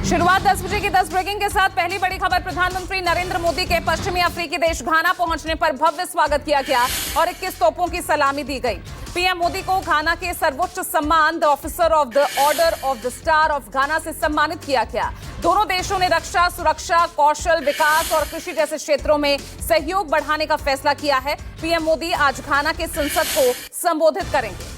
शुरुआत 10 बजे की 10 ब्रेकिंग के साथ पहली बड़ी खबर। प्रधानमंत्री नरेंद्र मोदी के पश्चिमी अफ्रीकी देश घाना पहुंचने पर भव्य स्वागत किया गया और 21 तोपों की सलामी दी गई। पीएम मोदी को घाना के सर्वोच्च सम्मान the officer of the order of the star of घाना से सम्मानित किया गया। दोनों देशों ने रक्षा, सुरक्षा, कौशल विकास और कृषि जैसे क्षेत्रों में सहयोग बढ़ाने का फैसला किया है। पीएम मोदी आज घाना के संसद को संबोधित करेंगे।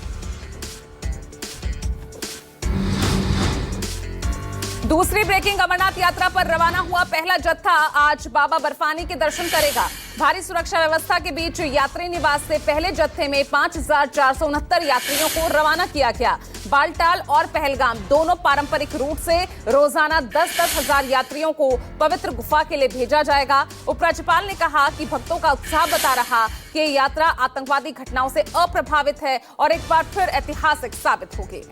दूसरी ब्रेकिंग, अमरनाथ यात्रा पर रवाना हुआ पहला जत्था आज बाबा बर्फानी के दर्शन करेगा। भारी सुरक्षा व्यवस्था के बीच यात्री निवास से पहले जत्थे में 5,469 यात्रियों को रवाना किया गया। बालटाल और पहलगाम दोनों पारंपरिक रूट से रोजाना 10-10 हजार यात्रियों को पवित्र गुफा के लिए भेजा जाएगा। उपराज्यपाल ने कहा कि भक्तों का उत्साह बता रहा कि ये यात्रा आतंकवादी घटनाओं से अप्रभावित है और एक बार फिर ऐतिहासिक साबित होगी।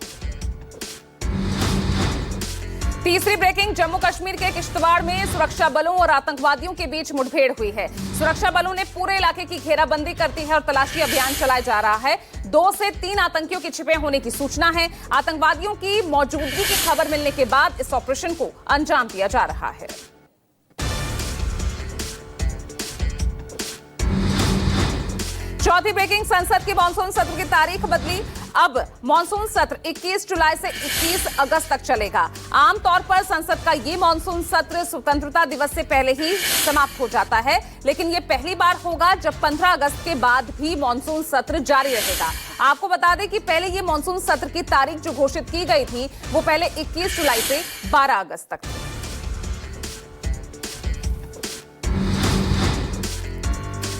तीसरी ब्रेकिंग, जम्मू कश्मीर के किश्तवाड़ में सुरक्षा बलों और आतंकवादियों के बीच मुठभेड़ हुई है। सुरक्षा बलों ने पूरे इलाके की घेराबंदी कर दी है और तलाशी अभियान चलाया जा रहा है। 2 से 3 आतंकियों के छिपे होने की सूचना है। आतंकवादियों की मौजूदगी की खबर मिलने के बाद इस ऑपरेशन को अंजाम दिया जा रहा है। चौथी ब्रेकिंग, संसद के मानसून सत्र की तारीख बदली। अब मानसून सत्र 21 जुलाई से 21 अगस्त तक चलेगा। आमतौर पर संसद का ये मानसून सत्र स्वतंत्रता दिवस से पहले ही समाप्त हो जाता है, लेकिन ये पहली बार होगा जब 15 अगस्त के बाद भी मानसून सत्र जारी रहेगा। आपको बता दें कि पहले ये मानसून सत्र की तारीख जो घोषित की गई थी वो पहले 21 जुलाई से 12 अगस्त तक थी।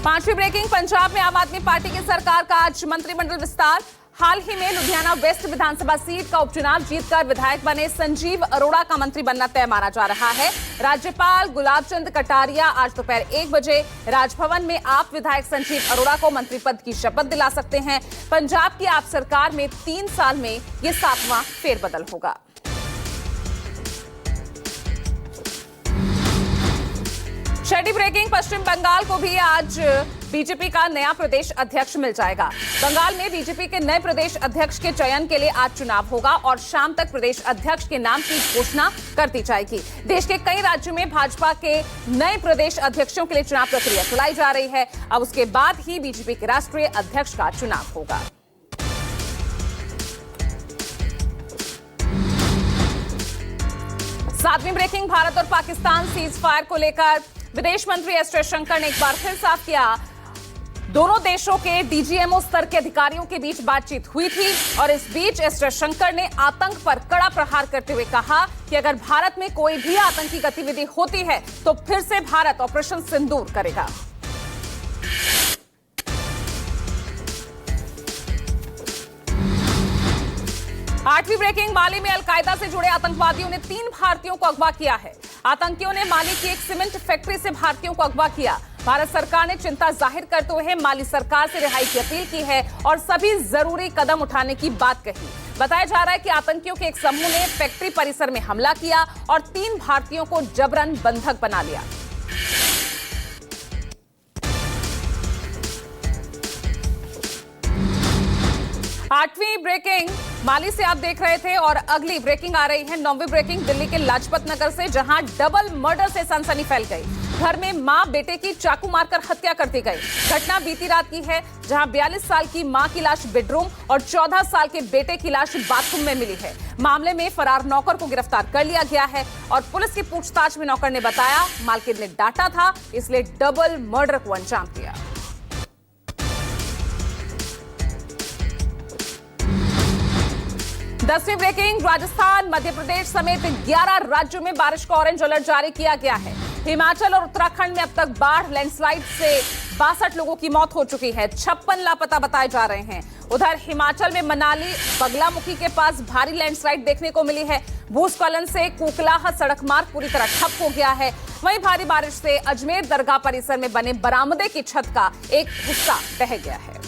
पांचवी ब्रेकिंग, पंजाब में आम आदमी पार्टी की सरकार का आज मंत्रिमंडल विस्तार। हाल ही में लुधियाना वेस्ट विधानसभा सीट का उपचुनाव जीतकर विधायक बने संजीव अरोड़ा का मंत्री बनना तय माना जा रहा है। राज्यपाल गुलाब चंद कटारिया आज दोपहर 1 बजे राजभवन में आप विधायक संजीव अरोड़ा को मंत्री पद की शपथ दिला सकते हैं। पंजाब की आप सरकार में 3 साल में यह 7वां फेरबदल होगा। छठी ब्रेकिंग, पश्चिम बंगाल को भी आज बीजेपी का नया प्रदेश अध्यक्ष मिल जाएगा। बंगाल में बीजेपी के नए प्रदेश अध्यक्ष के चयन के लिए आज चुनाव होगा और शाम तक प्रदेश अध्यक्ष के नाम की घोषणा कर दी जाएगी। देश के कई राज्यों में भाजपा के नए प्रदेश अध्यक्षों के लिए चुनाव प्रक्रिया चलाई जा रही है। अब उसके बाद ही बीजेपी के राष्ट्रीय अध्यक्ष का चुनाव होगा। सातवीं ब्रेकिंग, भारत और पाकिस्तान सीज फायर को लेकर विदेश मंत्री एस जयशंकर ने एक बार फिर साफ किया। दोनों देशों के डीजीएमओ स्तर के अधिकारियों के बीच बातचीत हुई थी और इस बीच एस जयशंकर ने आतंक पर कड़ा प्रहार करते हुए कहा कि अगर भारत में कोई भी आतंकी गतिविधि होती है तो फिर से भारत ऑपरेशन सिंदूर करेगा। आठवीं ब्रेकिंग, माली में अलकायदा से जुड़े आतंकवादियों ने 3 भारतीयों को अगवा किया है। आतंकियों ने माली की एक सीमेंट फैक्ट्री से भारतीयों को अगवा किया। भारत सरकार ने चिंता जाहिर करते हुए माली सरकार से रिहाई की अपील की है और सभी जरूरी कदम उठाने की बात कही। बताया जा रहा है कि आतंकियों के एक समूह ने फैक्ट्री परिसर में हमला किया और 3 भारतीयों को जबरन बंधक बना लिया। आठवीं ब्रेकिंग माली से आप देख रहे थे और अगली ब्रेकिंग आ रही है। 9वीं ब्रेकिंग, दिल्ली के लाजपत नगर से, जहां डबल मर्डर से सनसनी फैल गई। घर में मां बेटे की चाकू मारकर हत्या कर दी गई। घटना बीती रात की है, जहां 42 साल की मां की लाश बेडरूम और 14 साल के बेटे की लाश बाथरूम में मिली है। मामले में फरार नौकर को गिरफ्तार कर लिया गया है और पुलिस की पूछताछ में नौकर ने बताया मालकिन ने डांटा था, इसलिए डबल मर्डर को अंजाम दिया। 10वीं ब्रेकिंग, राजस्थान, मध्य प्रदेश समेत 11 राज्यों में बारिश का ऑरेंज अलर्ट जारी किया गया है। हिमाचल और उत्तराखंड में अब तक बाढ़, लैंडस्लाइड से 62 लोगों की मौत हो चुकी है। 56 लापता बताए जा रहे हैं। उधर हिमाचल में मनाली बगलामुखी के पास भारी लैंडस्लाइड देखने को मिली है। भूस्खलन से कोकलाह सड़क मार्ग पूरी तरह ठप हो गया है। वहीं भारी बारिश से अजमेर दरगाह परिसर में बने बरामदे की छत का एक हिस्सा बह गया है।